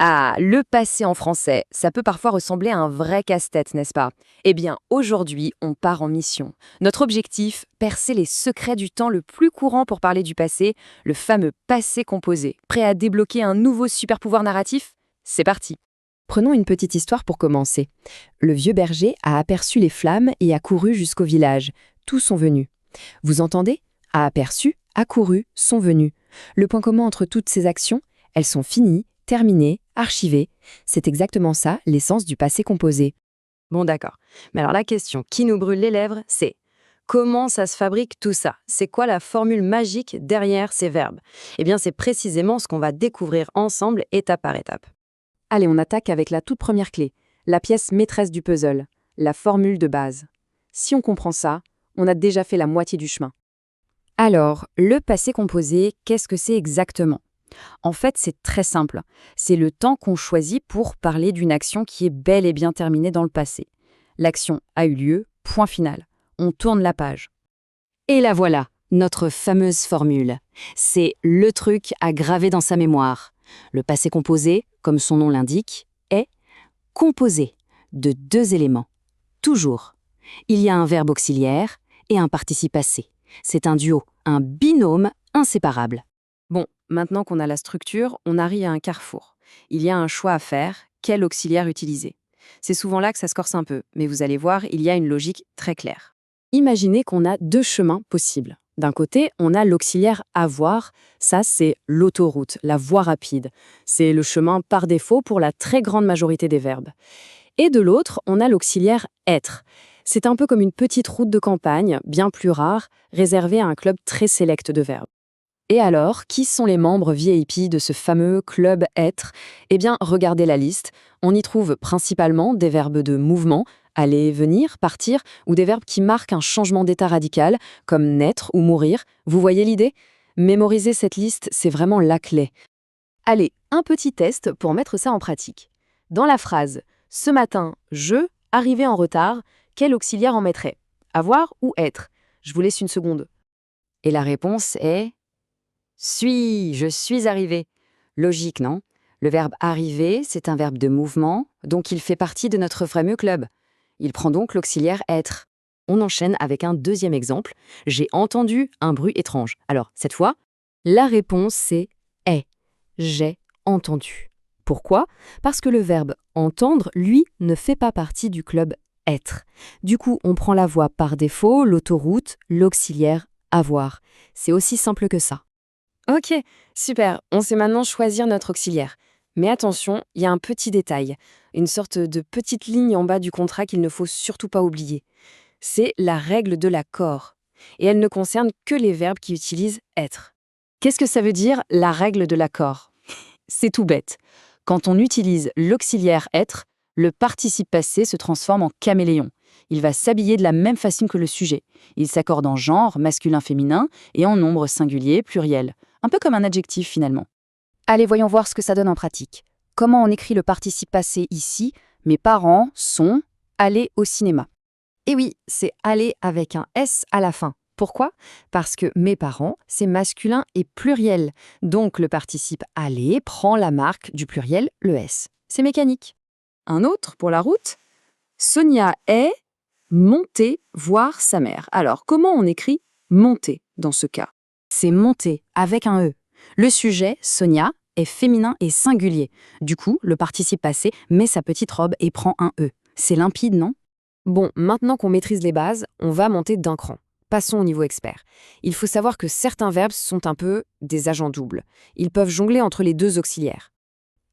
Ah, le passé en français, ça peut parfois ressembler à un vrai casse-tête, n'est-ce pas? Eh bien, aujourd'hui, on part en mission. Notre objectif, percer les secrets du temps le plus courant pour parler du passé, le fameux passé composé. Prêt à débloquer un nouveau super-pouvoir narratif? C'est parti! Prenons une petite histoire pour commencer. Le vieux berger a aperçu les flammes et a couru jusqu'au village. Tous sont venus. Vous entendez? A aperçu, a couru, sont venus. Le point commun entre toutes ces actions, elles sont finies, terminées, archivées. C'est exactement ça, l'essence du passé composé. Bon d'accord. Mais alors la question qui nous brûle les lèvres, c'est comment ça se fabrique tout ça? C'est quoi la formule magique derrière ces verbes? Eh bien c'est précisément ce qu'on va découvrir ensemble étape par étape. Allez, on attaque avec la toute première clé, la pièce maîtresse du puzzle, la formule de base. Si on comprend ça, on a déjà fait la moitié du chemin. Alors, le passé composé, qu'est-ce que c'est exactement? En fait, c'est très simple. C'est le temps qu'on choisit pour parler d'une action qui est bel et bien terminée dans le passé. L'action a eu lieu, point final. On tourne la page. Et la voilà, notre fameuse formule. C'est le truc à graver dans sa mémoire. Le passé composé, comme son nom l'indique, est composé de deux éléments. Toujours. Il y a un verbe auxiliaire et un participe passé. C'est un duo, un binôme inséparable. Bon, maintenant qu'on a la structure, on arrive à un carrefour. Il y a un choix à faire, quel auxiliaire utiliser. C'est souvent là que ça se corse un peu, mais vous allez voir, il y a une logique très claire. Imaginez qu'on a deux chemins possibles. D'un côté, on a l'auxiliaire avoir, ça c'est l'autoroute, la voie rapide. C'est le chemin par défaut pour la très grande majorité des verbes. Et de l'autre, on a l'auxiliaire être. C'est un peu comme une petite route de campagne, bien plus rare, réservée à un club très sélect de verbes. Et alors, qui sont les membres VIP de ce fameux club être? Eh bien, regardez la liste. On y trouve principalement des verbes de mouvement, aller, venir, partir, ou des verbes qui marquent un changement d'état radical, comme naître ou mourir. Vous voyez l'idée? Mémoriser cette liste, c'est vraiment la clé. Allez, un petit test pour mettre ça en pratique. Dans la phrase « Ce matin, je, arrivé en retard », quel auxiliaire en mettrait? Avoir ou être? Je vous laisse une seconde. Et la réponse est je suis arrivé. Logique, non? Le verbe arriver, c'est un verbe de mouvement, donc il fait partie de notre fameux club. Il prend donc l'auxiliaire être. On enchaîne avec un deuxième exemple. J'ai entendu un bruit étrange. Alors, cette fois, la réponse c'est est. J'ai entendu. Pourquoi? Parce que le verbe entendre, lui, ne fait pas partie du club être. Du coup, on prend la voie par défaut, l'autoroute, l'auxiliaire avoir. C'est aussi simple que ça. Ok, super, on sait maintenant choisir notre auxiliaire. Mais attention, il y a un petit détail, une sorte de petite ligne en bas du contrat qu'il ne faut surtout pas oublier. C'est la règle de l'accord. Et elle ne concerne que les verbes qui utilisent être. Qu'est-ce que ça veut dire, la règle de l'accord? C'est tout bête. Quand on utilise l'auxiliaire être, le participe passé se transforme en caméléon. Il va s'habiller de la même façon que le sujet. Il s'accorde en genre, masculin-féminin, et en nombre singulier, pluriel. Un peu comme un adjectif finalement. Allez, voyons voir ce que ça donne en pratique. Comment on écrit le participe passé ici? Mes parents sont allés au cinéma. Et oui, c'est aller avec un S à la fin. Pourquoi? Parce que mes parents, c'est masculin et pluriel. Donc le participe aller prend la marque du pluriel, le S. C'est mécanique. Un autre pour la route. Sonia est montée voir sa mère. Alors, comment on écrit monter dans ce cas? C'est monter avec un E. Le sujet, Sonia, est féminin et singulier. Du coup, le participe passé met sa petite robe et prend un E. C'est limpide, non? Bon, maintenant qu'on maîtrise les bases, on va monter d'un cran. Passons au niveau expert. Il faut savoir que certains verbes sont un peu des agents doubles. Ils peuvent jongler entre les deux auxiliaires.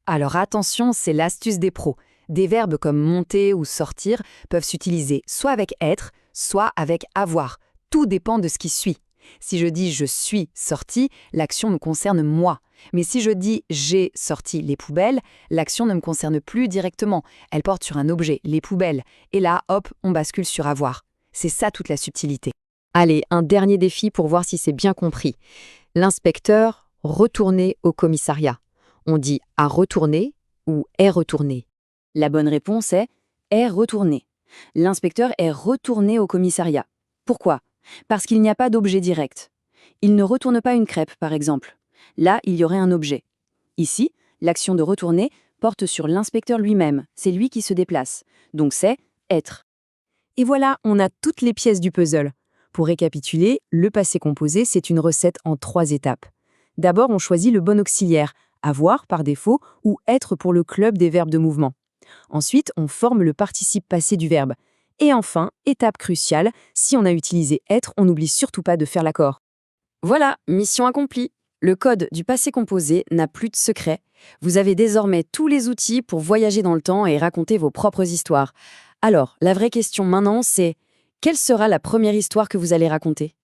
Alors attention, c'est l'astuce des pros. Des verbes comme monter ou sortir peuvent s'utiliser soit avec être, soit avec avoir. Tout dépend de ce qui suit. Si je dis « je suis sorti », l'action me concerne moi. Mais si je dis « j'ai sorti les poubelles », l'action ne me concerne plus directement. Elle porte sur un objet, les poubelles. Et là, hop, on bascule sur avoir. C'est ça toute la subtilité. Allez, un dernier défi pour voir si c'est bien compris. L'inspecteur retourné au commissariat. On dit « a retourné » ou « est retourné ». La bonne réponse est retourné. L'inspecteur est retourné au commissariat. Pourquoi? Parce qu'il n'y a pas d'objet direct. Il ne retourne pas une crêpe, par exemple. Là, il y aurait un objet. Ici, l'action de retourner porte sur l'inspecteur lui-même, c'est lui qui se déplace. Donc c'est être. Et voilà, on a toutes les pièces du puzzle. Pour récapituler, le passé composé, c'est une recette en 3 étapes. D'abord, on choisit le bon auxiliaire, avoir par défaut ou être pour le club des verbes de mouvement. Ensuite, on forme le participe passé du verbe. Et enfin, étape cruciale, si on a utilisé être, on n'oublie surtout pas de faire l'accord. Voilà, mission accomplie. Le code du passé composé n'a plus de secret. Vous avez désormais tous les outils pour voyager dans le temps et raconter vos propres histoires. Alors, la vraie question maintenant, c'est quelle sera la première histoire que vous allez raconter ?